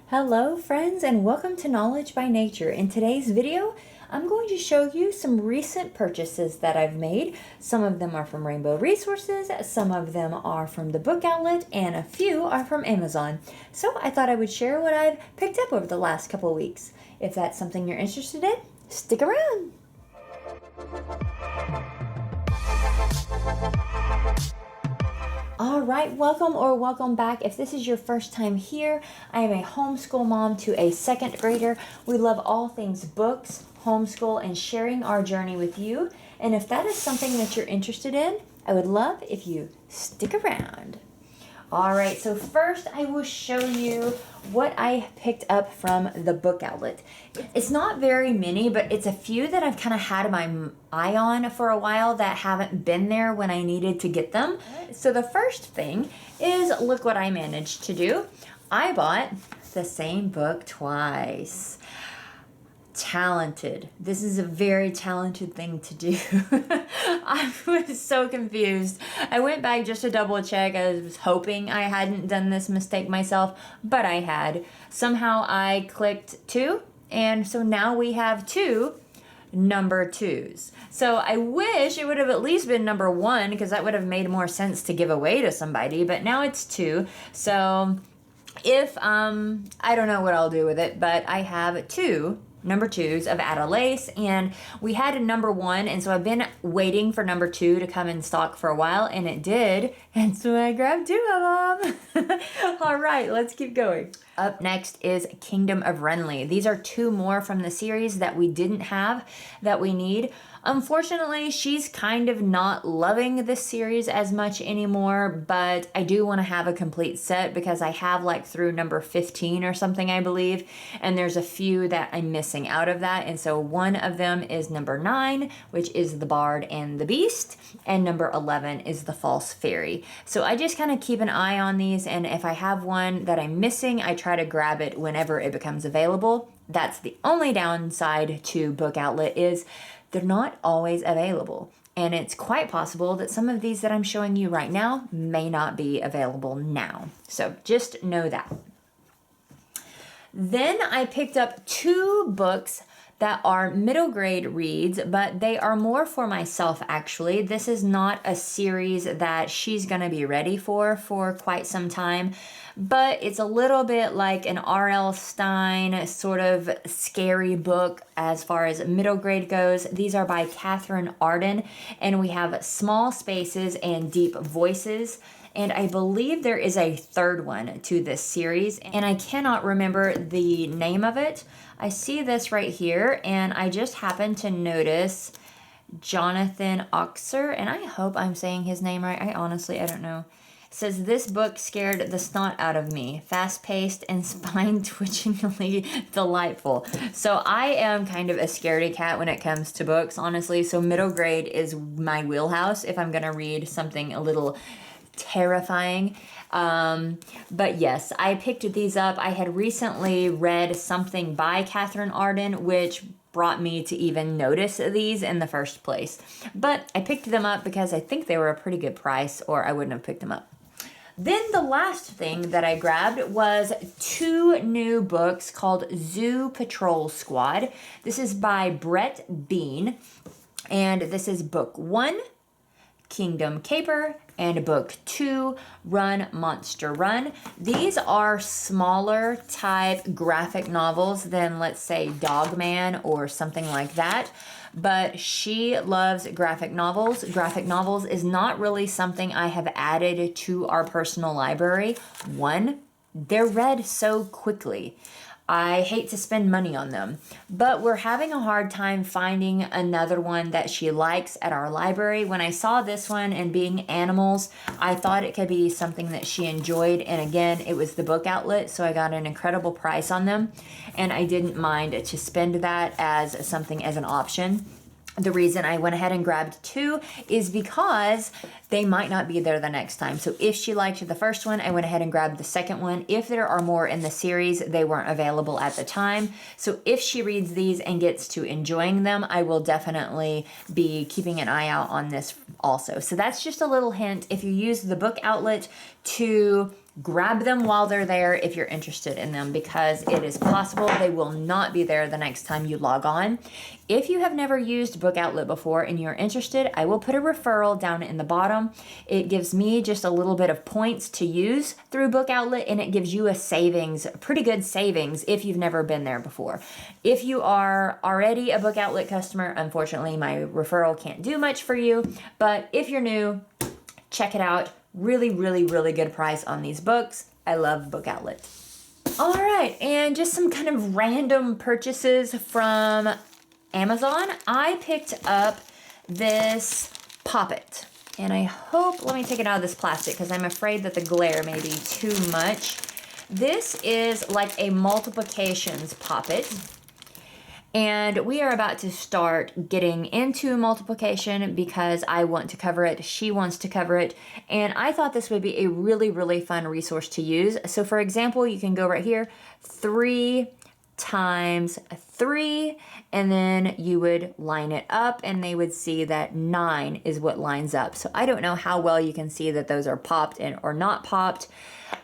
Hello friends and welcome to Knowledge by Nature. In today's video, I'm going to show you some recent purchases that I've made. Some of them are from Rainbow Resources, some of them are from the book outlet, and a few are from Amazon. So I thought I would share what I've picked up over the last couple weeks. If that's something you're interested in, stick around. All right, welcome back. If this is your first time here, I am a homeschool mom to a second grader. We love all things books, homeschool, and sharing our journey with you. And if that is something that you're interested in, I would love if you stick around. All right, so first I will show you what I picked up from the book outlet. It's not very many, but it's a few that I've kind of had my eye on for a while that haven't been there when I needed to get them. So the first thing is, look what I managed to do. I bought the same book twice. Talented. This is a very talented thing to do. I was so confused. I went back just to double check. I was hoping I hadn't done this mistake myself, but I had. Somehow I clicked 2, and so now we have 2 number 2s. So I wish it would have at least been number 1, because that would have made more sense to give away to somebody, but now it's 2. So if I don't know what I'll do with it, but I have 2 number 2s of Atta Lace, and we had a number 1, and so I've been waiting for number 2 to come in stock for a while, and it did, and so I grabbed 2 of them. All right, let's keep going. Up next is Kingdom of Renly. These are 2 more from the series that we didn't have that we need. Unfortunately, she's kind of not loving this series as much anymore, but I do want to have a complete set because I have like through number 15 or something, I believe, and there's a few that I'm missing out of that, and so one of them is number 9, which is the Bard and the Beast, and number 11 is the False Fairy. So I just kind of keep an eye on these, and if I have one that I'm missing, I try to grab it whenever it becomes available. That's the only downside to Book Outlet, is they're not always available. And it's quite possible that some of these that I'm showing you right now may not be available now. So just know that. Then I picked up 2 books that are middle grade reads, but they are more for myself actually. This is not a series that she's gonna be ready for quite some time, but it's a little bit like an R.L. Stine sort of scary book as far as middle grade goes. These are by Catherine Arden, and we have Small Spaces and Deep Voices. And I believe there is a 3rd one to this series, and I cannot remember the name of it. I see this right here, and I just happened to notice Jonathan Oxer, and I hope I'm saying his name right. I don't know. It says, this book scared the snot out of me. Fast-paced and spine-twitchingly delightful. So I am kind of a scaredy cat when it comes to books, honestly. So middle grade is my wheelhouse if I'm going to read something a little terrifying. But yes, I picked these up. I had recently read something by Catherine Arden, which brought me to even notice these in the first place. But I picked them up because I think they were a pretty good price, or I wouldn't have picked them up. Then the last thing that I grabbed was 2 new books called Zoo Patrol Squad. This is by Brett Bean, and this is book 1, Kingdom Caper, and book 2, Run Monster Run. These are smaller type graphic novels than, let's say, Dogman or something like that, but she loves graphic novels. Graphic novels is not really something I have added to our personal library. One, they're read so quickly. I hate to spend money on them, but we're having a hard time finding another one that she likes at our library. When I saw this one and being animals, I thought it could be something that she enjoyed, and again, it was the book outlet, so I got an incredible price on them, and I didn't mind to spend that as something as an option. The reason I went ahead and grabbed 2 is because they might not be there the next time. So if she liked the first one, I went ahead and grabbed the second one. If there are more in the series, they weren't available at the time. So if she reads these and gets to enjoying them, I will definitely be keeping an eye out on this also. So that's just a little hint. If you use the book outlet to grab them while they're there if you're interested in them, because it is possible they will not be there the next time you log on. If you have never used Book Outlet before and you're interested, I will put a referral down in the bottom. It gives me just a little bit of points to use through Book Outlet, and it gives you a savings, pretty good savings if you've never been there before. If you are already a Book Outlet customer, unfortunately my referral can't do much for you, but if you're new, check it out. Really, really, really good price on these books. I love Book Outlet. All right, and just some kind of random purchases from Amazon. I picked up this Poppet, and I hope, let me take it out of this plastic because I'm afraid that the glare may be too much. This is like a multiplications Poppet. And we are about to start getting into multiplication because I want to cover it, she wants to cover it, and I thought this would be a really, really fun resource to use. So for example, you can go right here, 3 times 3, and then you would line it up and they would see that 9 is what lines up. So I don't know how well you can see that those are popped and or not popped.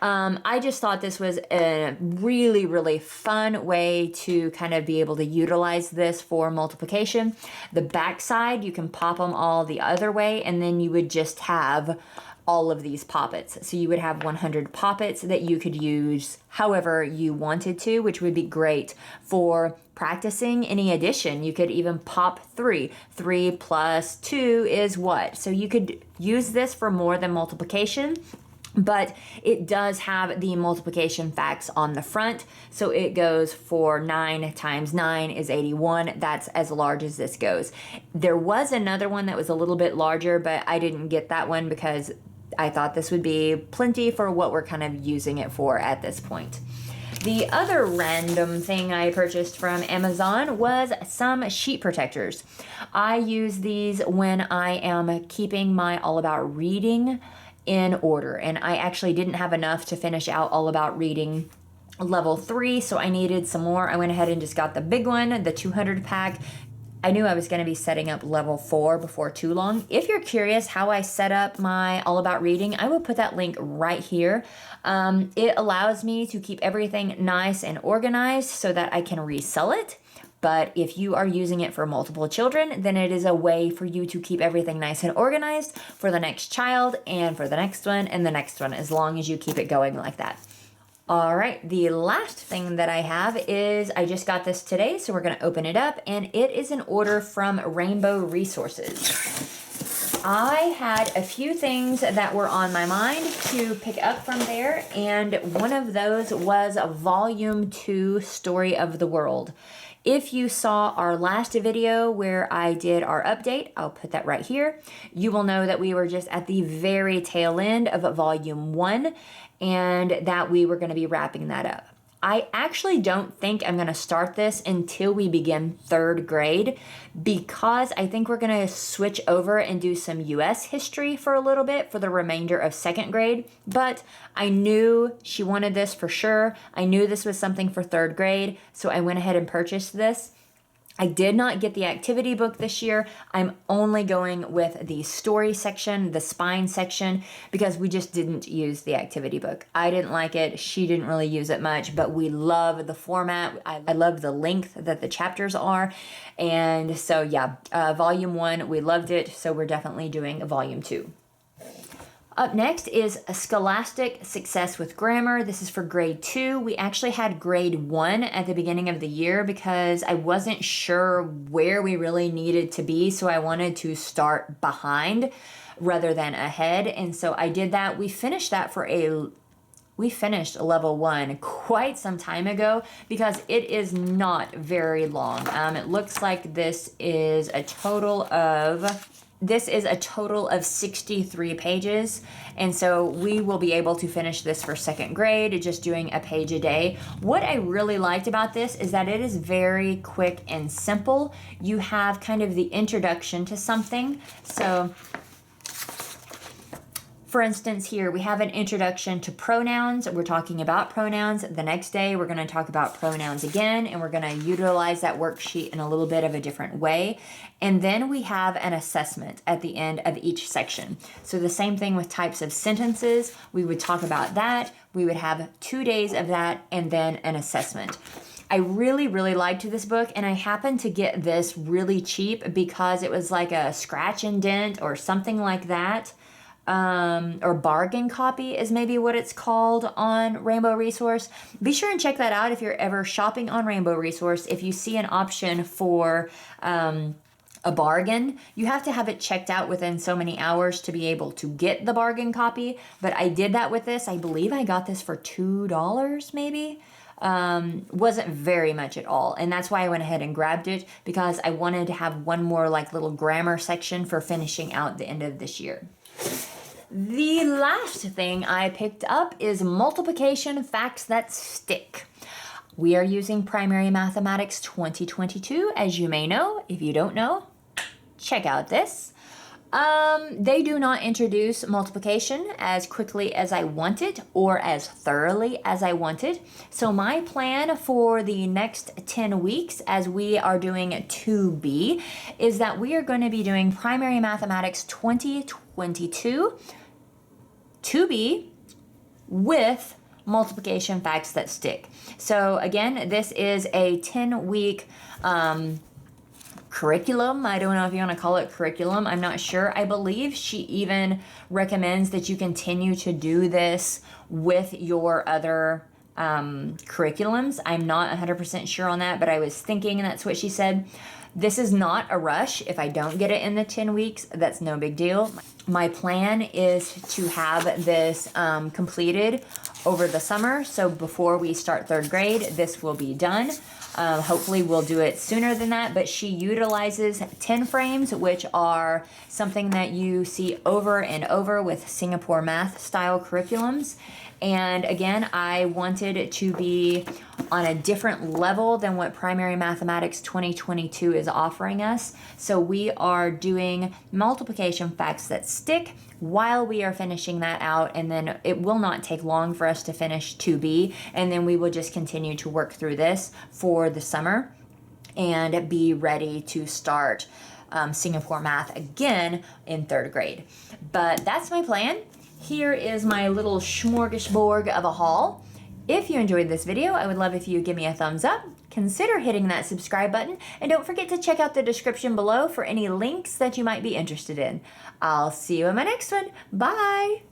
I just thought this was a really, really fun way to kind of be able to utilize this for multiplication. The back side, you can pop them all the other way, and then you would just have all of these poppets. So you would have 100 poppets that you could use however you wanted to, which would be great for practicing any addition. You could even pop 3. 3 plus 2 is what? So you could use this for more than multiplication, but it does have the multiplication facts on the front. So it goes for 9 times 9 is 81. That's as large as this goes. There was another one that was a little bit larger, but I didn't get that one because I thought this would be plenty for what we're kind of using it for at this point. The other random thing I purchased from Amazon was some sheet protectors. I use these when I am keeping my All About Reading in order, and I actually didn't have enough to finish out All About Reading level 3, so I needed some more. I went ahead and just got the big one, the 200 pack. I knew I was going to be setting up level 4 before too long. If you're curious how I set up my All About Reading, I will put that link right here. It allows me to keep everything nice and organized so that I can resell it. But if you are using it for multiple children, then it is a way for you to keep everything nice and organized for the next child and for the next one and the next one, as long as you keep it going like that. All right, the last thing that I have is, I just got this today, so we're gonna open it up, and it is an order from Rainbow Resources. I had a few things that were on my mind to pick up from there, and one of those was Volume 2, Story of the World. If you saw our last video where I did our update, I'll put that right here. You will know that we were just at the very tail end of Volume 1 and that we were going to be wrapping that up. I actually don't think I'm going to start this until we begin 3rd grade, because I think we're going to switch over and do some US history for a little bit for the remainder of 2nd grade. But I knew she wanted this for sure. I knew this was something for 3rd grade, so I went ahead and purchased this. I did not get the activity book this year. I'm only going with the story section, the spine section, because we just didn't use the activity book. I didn't like it. She didn't really use it much, but we love the format. I love the length that the chapters are. And so yeah, Volume 1, we loved it. So we're definitely doing Volume 2. Up next is a Scholastic Success with Grammar. This is for grade 2. We actually had grade 1 at the beginning of the year because I wasn't sure where we really needed to be, so I wanted to start behind rather than ahead. And so I did that. We finished level 1 quite some time ago because it is not very long. It looks like this is a total of 63 pages, and so we will be able to finish this for 2nd grade, just doing a page a day. What I really liked about this is that it is very quick and simple. You have kind of the introduction to something. So For instance, here we have an introduction to pronouns. We're talking about pronouns. The next day, we're going to talk about pronouns again, and we're going to utilize that worksheet in a little bit of a different way. And then we have an assessment at the end of each section. So the same thing with types of sentences. We would talk about that. We would have 2 days of that, and then an assessment. I really, really liked this book, and I happened to get this really cheap because it was like a scratch and dent or something like that. Or bargain copy is maybe what it's called on Rainbow Resource. Be sure and check that out if you're ever shopping on Rainbow Resource. If you see an option for a bargain, you have to have it checked out within so many hours to be able to get the bargain copy. But I did that with this. I believe I got this for $2 maybe. Wasn't very much at all, and that's why I went ahead and grabbed it, because I wanted to have one more like little grammar section for finishing out the end of this year. The last thing I picked up is Multiplication Facts That Stick. We are using Primary Mathematics 2022, as you may know. If you don't know, check out this. They do not introduce multiplication as quickly as I wanted or as thoroughly as I wanted. So my plan for the next 10 weeks, as we are doing 2B, is that we are going to be doing Primary Mathematics 2022, 2B, with multiplication facts that stick. So again, this is a 10-week curriculum. I don't know if you want to call it curriculum. I'm not sure. I believe she even recommends that you continue to do this with your other curriculums. I'm not 100% sure on that, but I was thinking that's what she said. This is not a rush. If I don't get it in the 10 weeks, that's no big deal. My plan is to have this completed over the summer. So before we start 3rd grade, this will be done. Hopefully we'll do it sooner than that, but she utilizes 10 frames, which are something that you see over and over with Singapore math style curriculums. And again, I wanted it to be on a different level than what Primary Mathematics 2022 is offering us. So we are doing multiplication facts that stick while we are finishing that out, and then it will not take long for us to finish 2B, and then we will just continue to work through this for the summer and be ready to start Singapore math again in 3rd grade. But that's my plan. Here is my little smorgasbord of a haul. If you enjoyed this video, I would love if you give me a thumbs up. Consider hitting that subscribe button, and don't forget to check out the description below for any links that you might be interested in. I'll see you in my next one. Bye!